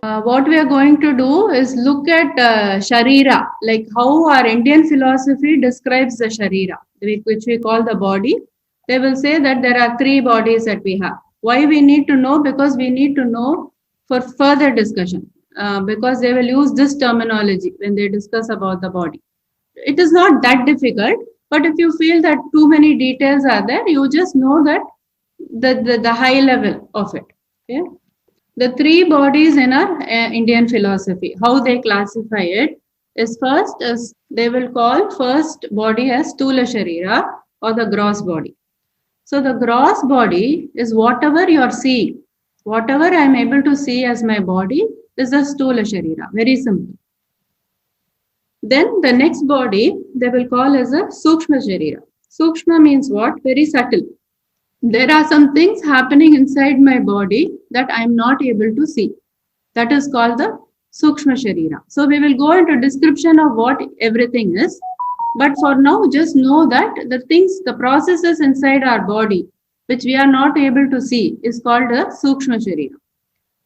What we are going to do is look at Sharira, like how our Indian philosophy describes the Sharira, which we call the body. They will say that there are three bodies that we have. Why we need to know? Because we need to know for further discussion. Because they will use this terminology when they discuss about the body. It is not that difficult, but if you feel that too many details are there, you just know that the high level of it. Okay. The three bodies in our Indian philosophy, how they classify it is first, is they will call first body as Stula Sharira or the gross body. So the gross body is whatever you are seeing, whatever I am able to see as my body is the Stula Sharira. Very simple. Then the next body they will call as a Sukshma Sharira. Sukshma means what? Very subtle. There are some things happening inside my body that I'm not able to see. That is called the Sukshma Sharira. So we will go into description of what everything is. But for now, just know that the things, the processes inside our body, which we are not able to see, is called the Sukshma Sharira,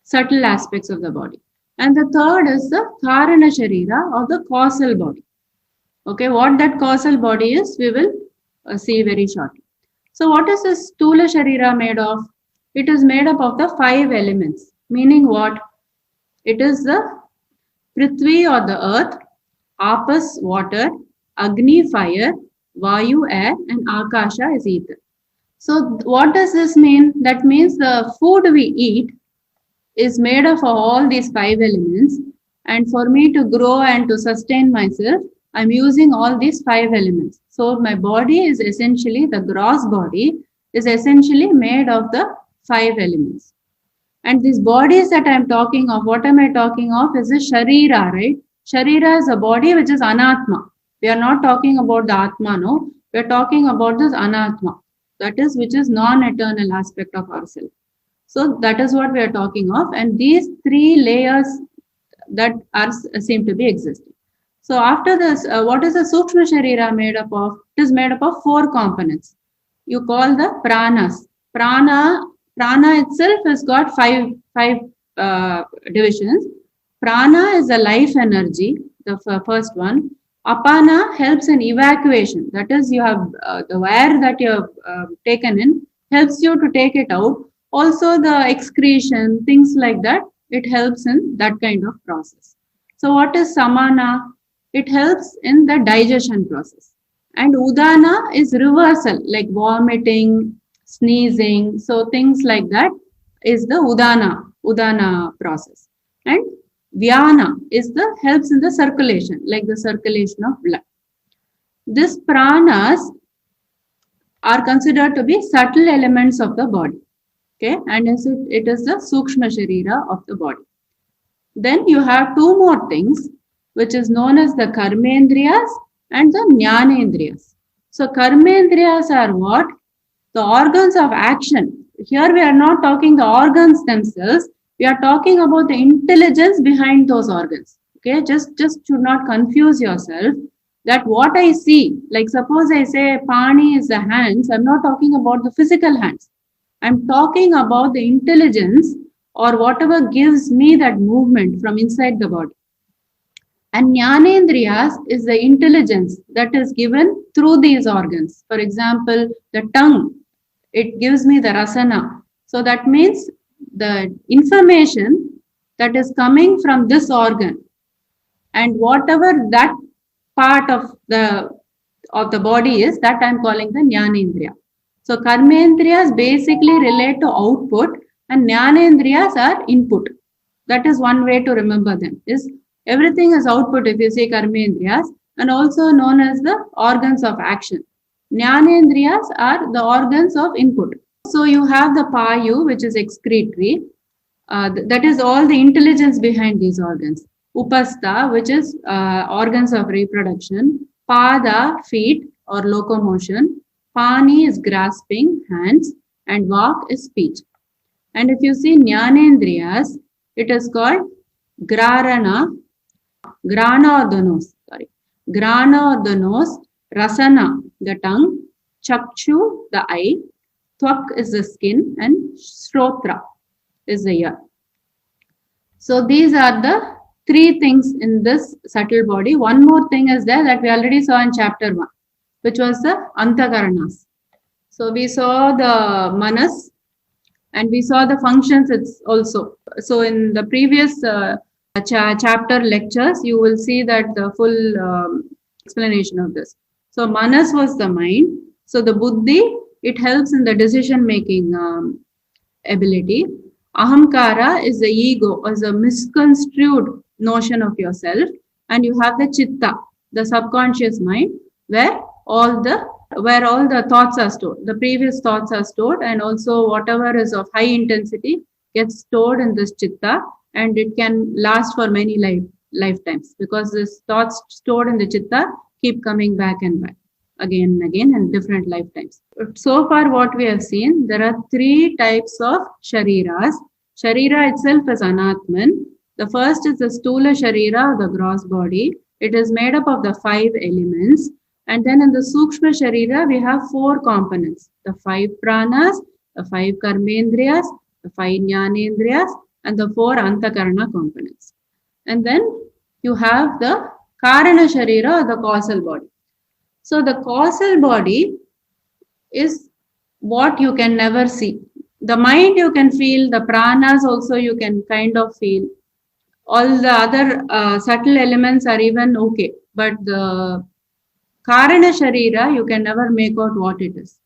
subtle aspects of the body. And the third is the Karana Sharira or the causal body. Okay, what that causal body is, we will see very shortly. So what is this Stula Sharira made of? It is made up of the 5 elements. Meaning what? It is the Prithvi or the earth, Apas water, Agni fire, Vayu air, and Akasha is ether. So what does this mean? That means the food we eat is made of all these 5 elements. And for me to grow and to sustain myself, I'm using all these 5 elements. So my body is essentially, the gross body is essentially made of the 5 elements. And these bodies that I'm talking of, what am I talking of? Is a Sharira, right? Sharira is a body which is Anatma. We are not talking about the Atma, no. We are talking about this Anatma. That is, which is non-eternal aspect of ourselves. So that is what we are talking of. And these 3 layers that are seem to be existing. So after this, what is the Sukshma Sharira made up of? It is made up of 4 components. You call the pranas. Prana itself has got five divisions. Prana is the life energy, the first one. Apana helps in evacuation. That is, you have the air that you have taken in helps you to take it out. Also, the excretion, things like that, it helps in that kind of process. So, what is Samana? It helps in the digestion process. And Udana is reversal, like vomiting, sneezing. So, things like that is the Udana process. And Vyana is the helps in the circulation, like the circulation of blood. These pranas are considered to be subtle elements of the body. Okay, and it is the Sukshma Sharira of the body. Then you have 2 more things, which is known as the Karmendriyas and the Jnanendriyas. So Karmendriyas are what? The organs of action. Here we are not talking the organs themselves. We are talking about the intelligence behind those organs. Okay, just should not confuse yourself that what I see, like suppose I say Pani is the hands, I'm not talking about the physical hands. I'm talking about the intelligence or whatever gives me that movement from inside the body. And Jnanendriyas is the intelligence that is given through these organs. For example, the tongue, it gives me the rasana. So that means the information that is coming from this organ and whatever that part of the body is, that I'm calling the Jnanendriya. So Karmendriyas basically relate to output and Jnanendriyas are input. That is one way to remember them. Is everything is output if you say Karmendriyas, and also known as the organs of action. Jnanendriyas are the organs of input. So you have the Payu, which is excretory. That is all the intelligence behind these organs. Upastha, which is organs of reproduction. Pada, feet or locomotion. Pani is grasping, hands. And Vak is speech. And if you see Jnanendriyas, it is called Grana or the nose. Grana or the nose. Rasana, the tongue. Chakshu, the eye. Twak is the skin. And Shrotra is the ear. So these are the three things in this subtle body. One more thing is there that we already saw in chapter 1, which was the Antakaranas. So we saw the Manas and we saw the functions it's also. So in the previous chapter lectures, you will see that the full explanation of this. So Manas was the mind. So the Buddhi, it helps in the decision making ability. Ahamkara is the ego, is a misconstrued notion of yourself, and you have the chitta, the subconscious mind, where all the thoughts are stored. The previous thoughts are stored, and also whatever is of high intensity gets stored in this chitta, and it can last for many lifetimes because this thoughts stored in the chitta keep coming back and back again and again in different lifetimes. So far, what we have seen, there are three types of shariras. Sharira itself is anatman. The first is the stula sharira, the gross body. It is made up of the 5 elements. And then in the sukshma sharira, we have 4 components: the 5 pranas, the 5 karmendriyas, the 5 jnanendriyas, and the 4 antakarana components. And then you have the karana sharira, or the causal body. So the causal body is what you can never see. The mind you can feel, the pranas also you can kind of feel. All the other subtle elements are even okay, but the karana sharira you can never make out what it is.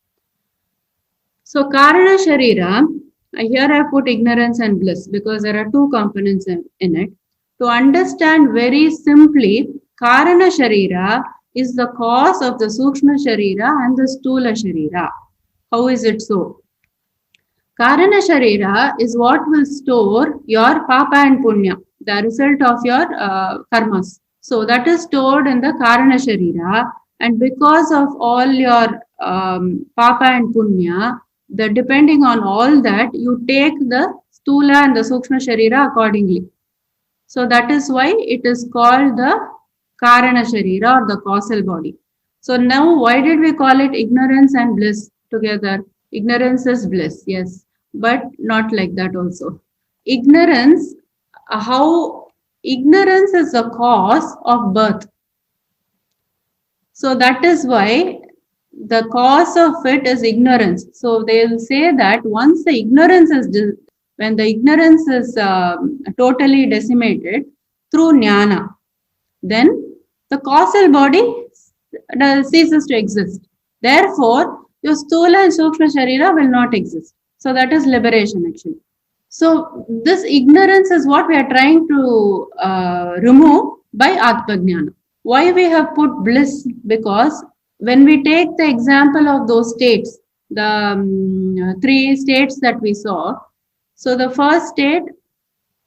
So karana sharira, here I put ignorance and bliss because there are 2 components in it. To understand very simply, karana sharira is the cause of the sukshma sharira and the stula sharira. How is it so? Karana sharira is what will store your papa and punya, the result of your karmas. So that is stored in the karana sharira, and because of all your papa and punya, depending on all that, you take the stula and the sukshma sharira accordingly. So that is why it is called the karana sharira, or the causal body. So now why did we call it ignorance and bliss together? Ignorance is bliss, yes, but not like that also. Ignorance is the cause of birth. So that is why the cause of it is ignorance. So they will say that once the ignorance is, when the ignorance is totally decimated through jnana, then the causal body ceases to exist. Therefore, your stula and sukshma sharira will not exist. So that is liberation actually. So this ignorance is what we are trying to remove by Atmajnana. Why we have put bliss? Because when we take the example of those states, the 3 states that we saw, so the first state,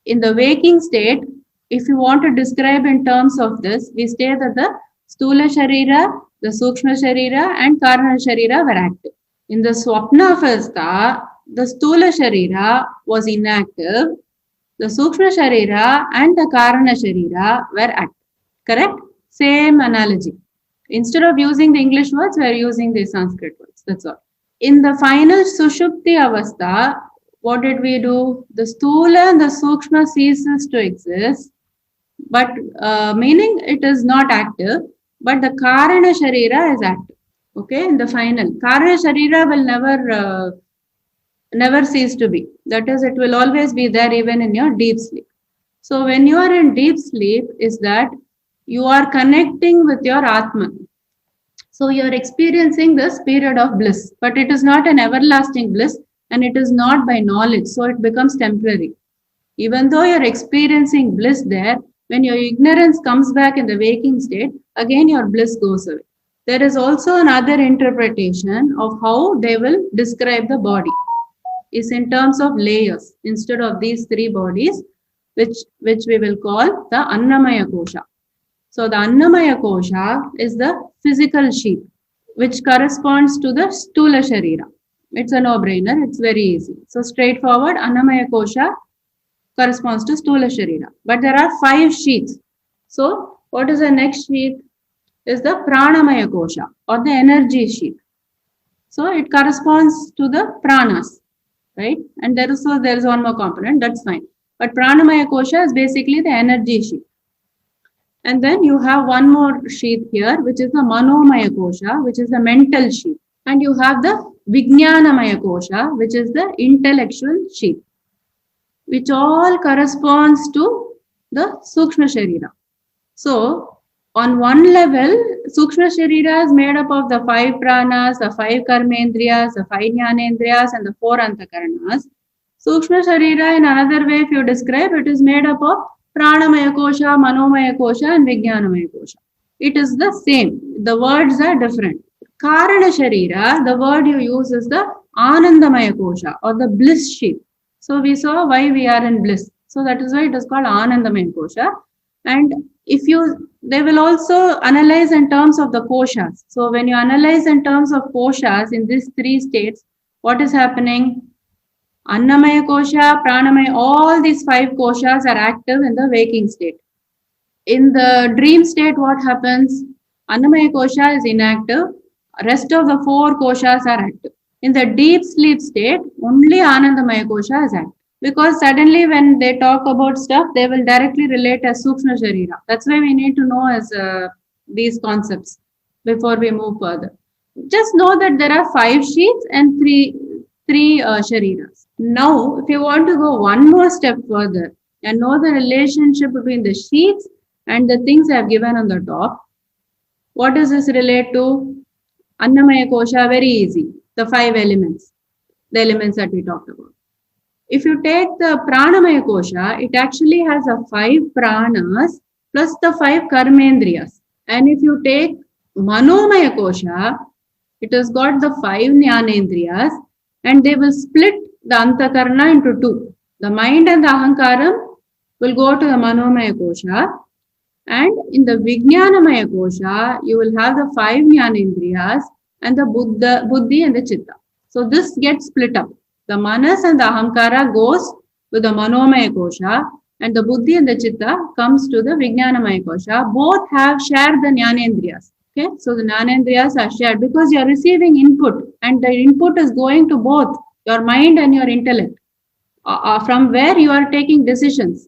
in the waking state, if you want to describe in terms of this, we say that the stula sharira, the sukshma sharira, and karana sharira were active. In the swapna avastha, the stula sharira was inactive, the sukshma sharira and the karana sharira were active. Correct? Same analogy. Instead of using the English words, we are using the Sanskrit words. That's all. In the final sushupti avastha, what did we do? The stula and the sukshma ceases to exist, but meaning it is not active, but the karana sharira is active. Okay, in the final, karana sharira will never cease to be. That is, it will always be there even in your deep sleep. So when you are in deep sleep, is that you are connecting with your Atman. So you are experiencing this period of bliss, but it is not an everlasting bliss, and it is not by knowledge, so it becomes temporary. Even though you're experiencing bliss there, when your ignorance comes back in the waking state, again your bliss goes away. There is also another interpretation of how they will describe the body, is in terms of layers instead of these 3 bodies, which we will call the Annamaya Kosha. So the Annamaya Kosha is the physical sheath, which corresponds to the Stula Sharira. It's a no-brainer. It's very easy. So straightforward, Annamaya Kosha corresponds to Stula Sharira. But there are 5 sheaths. So what is the next sheath? Is the Pranamaya Kosha, or the energy sheath. So it corresponds to the pranas, right? And there is one more component. That's fine. But Pranamaya Kosha is basically the energy sheath. And then you have one more sheath here, which is the Manomaya Kosha, which is the mental sheath. And you have the Vijnanamaya Kosha, which is the intellectual sheath, which all corresponds to the Sukshma Sharira. So, on one level, Sukshma Sharira is made up of the 5 pranas, the 5 karmendriyas, the 5 jnanendriyas, and the 4 antakaranas. Sukshma Sharira, in another way, if you describe, it is made up of Pranamaya Kosha, Manomaya Kosha, and Vijnanamaya Kosha. It is the same. The words are different. Karana Sharira, the word you use is the Anandamaya Kosha or the bliss sheath. So we saw why we are in bliss. So that is why it is called Anandamaya Kosha. And they will also analyze in terms of the koshas. So when you analyze in terms of koshas in these 3 states, what is happening? Annamaya Kosha, Pranamaya, all these 5 koshas are active in the waking state. In the dream state, what happens? Annamaya Kosha is inactive. Rest of the 4 koshas are active. In the deep sleep state, only Anandamaya Kosha is active. Because suddenly when they talk about stuff, they will directly relate as Sukshma Sharira. That's why we need to know as these concepts before we move further. Just know that there are 5 sheets and three Shariras. Now, if you want to go one more step further and know the relationship between the sheets and the things I have given on the top, what does this relate to? Annamaya Kosha, very easy. The 5 elements, the elements that we talked about. If you take the Pranamaya Kosha, it actually has the 5 pranas plus the 5 karmendriyas. And if you take Manomaya Kosha, it has got the 5 jnanendriyas and they will split the antakarna into 2. The mind and the ahankaram will go to the Manomaya Kosha. And in the Vijnanamaya Kosha, you will have the 5 jnanendriyas and the buddhi and the chitta. So this gets split up. The manas and the ahankara goes to the Manomaya Kosha and the buddhi and the chitta comes to the Vijnanamaya Kosha. Both have shared the jnanendriyas. Okay, so the jnanendriyas are shared because you are receiving input and the input is going to both your mind and your intellect, from where you are taking decisions.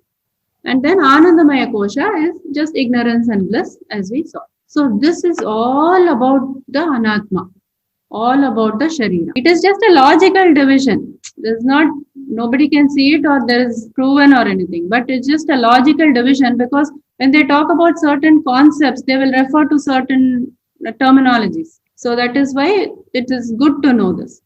And then Anandamaya Kosha is just ignorance and bliss, as we saw. So this is all about the Anatma, all about the Sharira. It is just a logical division. There's not, nobody can see it or there is proven or anything, but it's just a logical division because when they talk about certain concepts, they will refer to certain terminologies. So that is why it is good to know this.